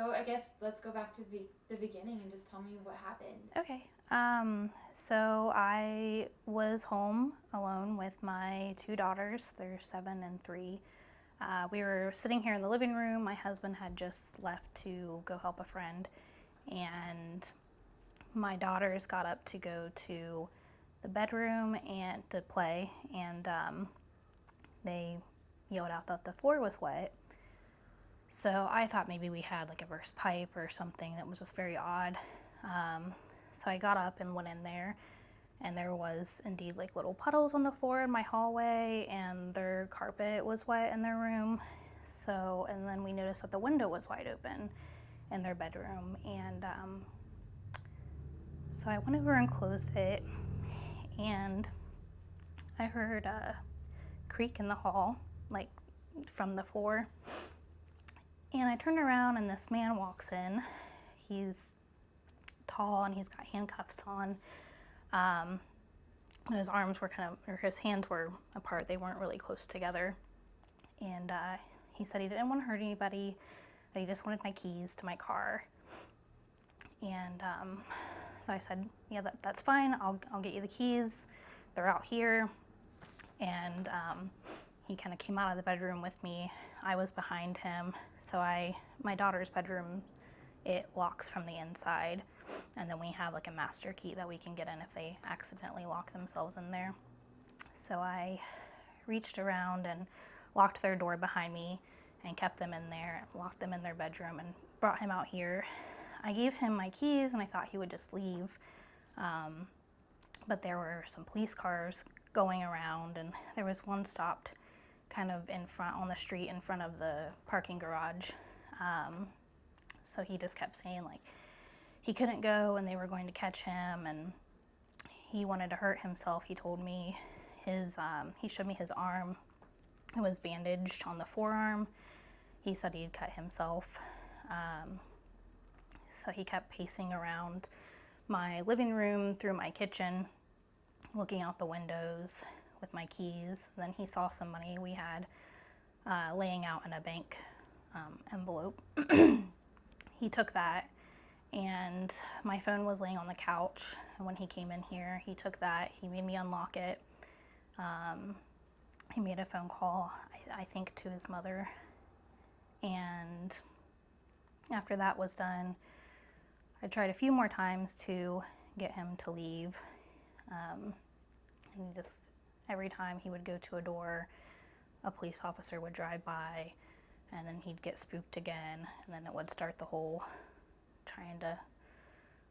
So I guess let's go back to the beginning and just tell me what happened. Okay. So I was home alone with my 2 daughters. They're 7 and 3. We were sitting here in the living room. My husband had just left to go help a friend, and my daughters got up to go to the bedroom and to play, and they yelled out that the floor was wet. So I thought maybe we had like a burst pipe or something. That was just very odd. So I got up and went in there, and there was indeed like little puddles on the floor in my hallway, and their carpet was wet in their room. So, and then we noticed that the window was wide open in their bedroom, and so I went over and closed it, and I heard a creak in the hall, like from the floor. And I turned around, and this man walks in. He's tall, and he's got handcuffs on. And his arms were or his hands were apart. They weren't really close together. And he said he didn't want to hurt anybody, that he just wanted my keys to my car. And so I said, yeah, that's fine. I'll get you the keys. They're out here. And he kind of came out of the bedroom with me. I was behind him. So my daughter's bedroom, it locks from the inside. And then we have like a master key that we can get in if they accidentally lock themselves in there. So I reached around and locked their door behind me and kept them in there, locked them in their bedroom, and brought him out here. I gave him my keys, and I thought he would just leave. But there were some police cars going around, and there was one stopped kind of in front on the street in front of the parking garage. So he just kept saying like he couldn't go and they were going to catch him, and he wanted to hurt himself. He told me he showed me his arm. It was bandaged on the forearm. He said he'd cut himself. So he kept pacing around my living room, through my kitchen, looking out the windows with my keys. And then he saw some money we had laying out in a bank envelope. He took that, and my phone was laying on the couch. And when he came in here, he took that. He made me unlock it. He made a phone call, I think, to his mother. And after that was done, I tried a few more times to get him to leave. And he just, every time he would go to a door, a police officer would drive by, and then he'd get spooked again, and then it would start the whole trying to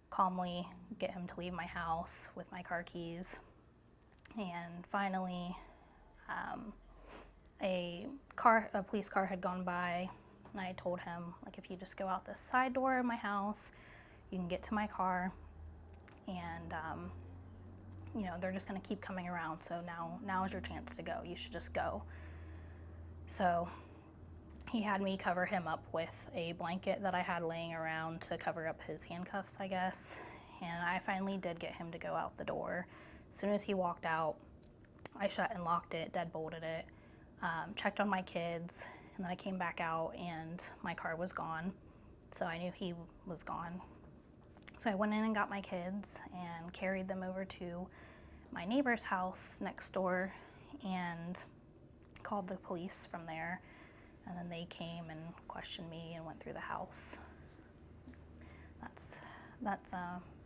calmly get him to leave my house with my car keys. And finally, a police car had gone by, and I told him, like, if you just go out this side door of my house, you can get to my car, and they're just going to keep coming around, so now is your chance to go. You should just go. So he had me cover him up with a blanket that I had laying around to cover up his handcuffs, I guess. And I finally did get him to go out the door. As soon as he walked out, I shut and locked it, deadbolted it, checked on my kids, and then I came back out and my car was gone. So I knew he was gone. So I went in and got my kids and carried them over to my neighbor's house next door and called the police from there. And then they came and questioned me and went through the house. That's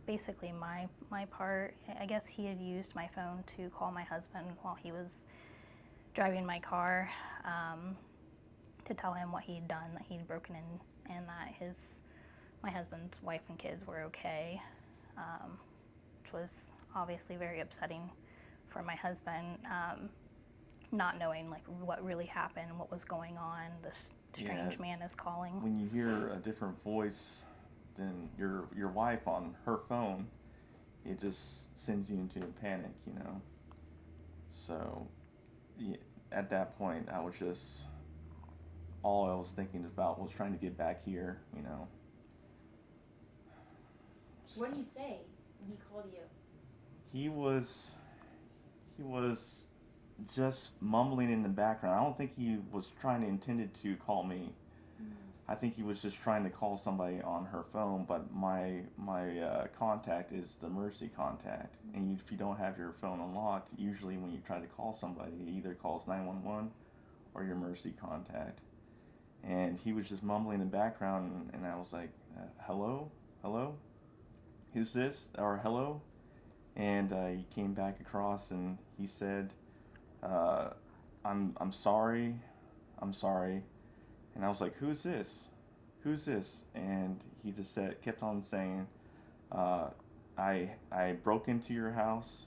basically my part. I guess he had used my phone to call my husband while he was driving my car, to tell him what he'd done, that he'd broken in, and that my husband's wife and kids were okay, which was obviously very upsetting for my husband, not knowing like what really happened, what was going on. This strange man is calling. When you hear a different voice than your wife on her phone, it just sends you into a panic, So at that point, all I was thinking about was trying to get back here, So. What did he say when he called you? He was just mumbling in the background. I don't think he was intended to call me. I think he was just trying to call somebody on her phone, but my contact is the emergency contact. And if you don't have your phone unlocked, usually when you try to call somebody, it either calls 911 or your emergency contact. And he was just mumbling in the background, and I was like, hello? Hello? Who's this? Or hello? And he came back across and he said, I'm sorry. I'm sorry. And I was like, who's this? Who's this? And he just kept on saying, I broke into your house.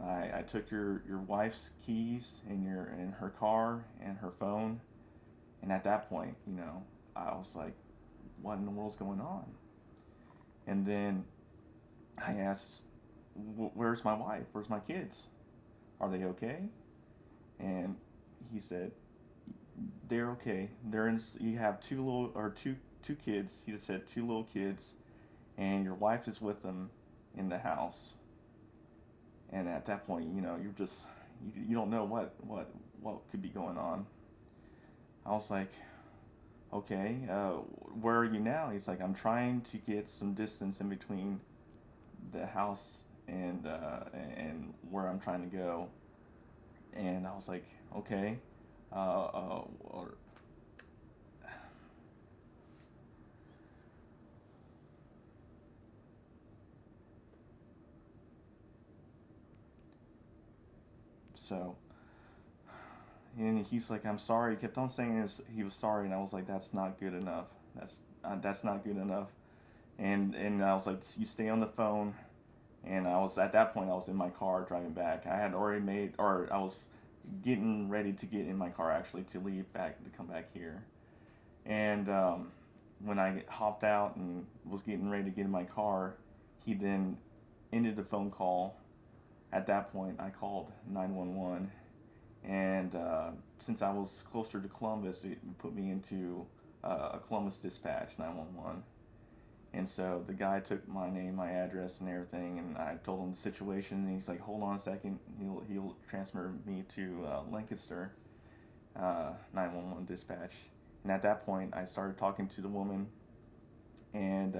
I took your wife's keys and her car and her phone. And at that point, I was like, what in the world's going on? And then I asked, where's my wife? Where's my kids? Are they okay? And he said, they're okay. You have two kids. He just said 2 little kids, and your wife is with them in the house. And at that point, you're just, you don't know what could be going on. I was like, okay, where are you now? He's like, I'm trying to get some distance in between the house and where I'm trying to go. And I was like, okay, so, and he's like, I'm sorry. He kept on saying he was sorry, and I was like, that's not good enough. That's not good enough. And I was like, you stay on the phone. And at that point, I was in my car driving back. I had already I was getting ready to get in my car actually to leave back, to come back here. And when I hopped out and was getting ready to get in my car, he then ended the phone call. At that point, I called 911. And since I was closer to Columbus, it put me into a Columbus dispatch, 911. And so the guy took my name, my address, and everything, and I told him the situation, and he's like, hold on a second, he'll transfer me to Lancaster 911 dispatch. And at that point, I started talking to the woman, and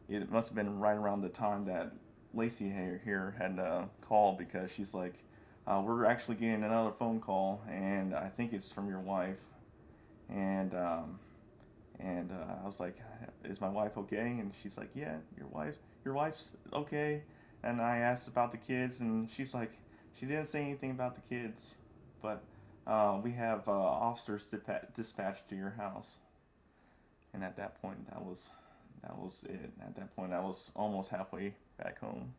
it must have been right around the time that Lacey here had called, because she's like, we're actually getting another phone call, and I think it's from your wife. And I was like, is my wife okay? And she's like, yeah, your wife's okay. And I asked about the kids, and she's like, she didn't say anything about the kids, but we have officers dispatched to your house. And at that point, that was it. At that point, I was almost halfway back home.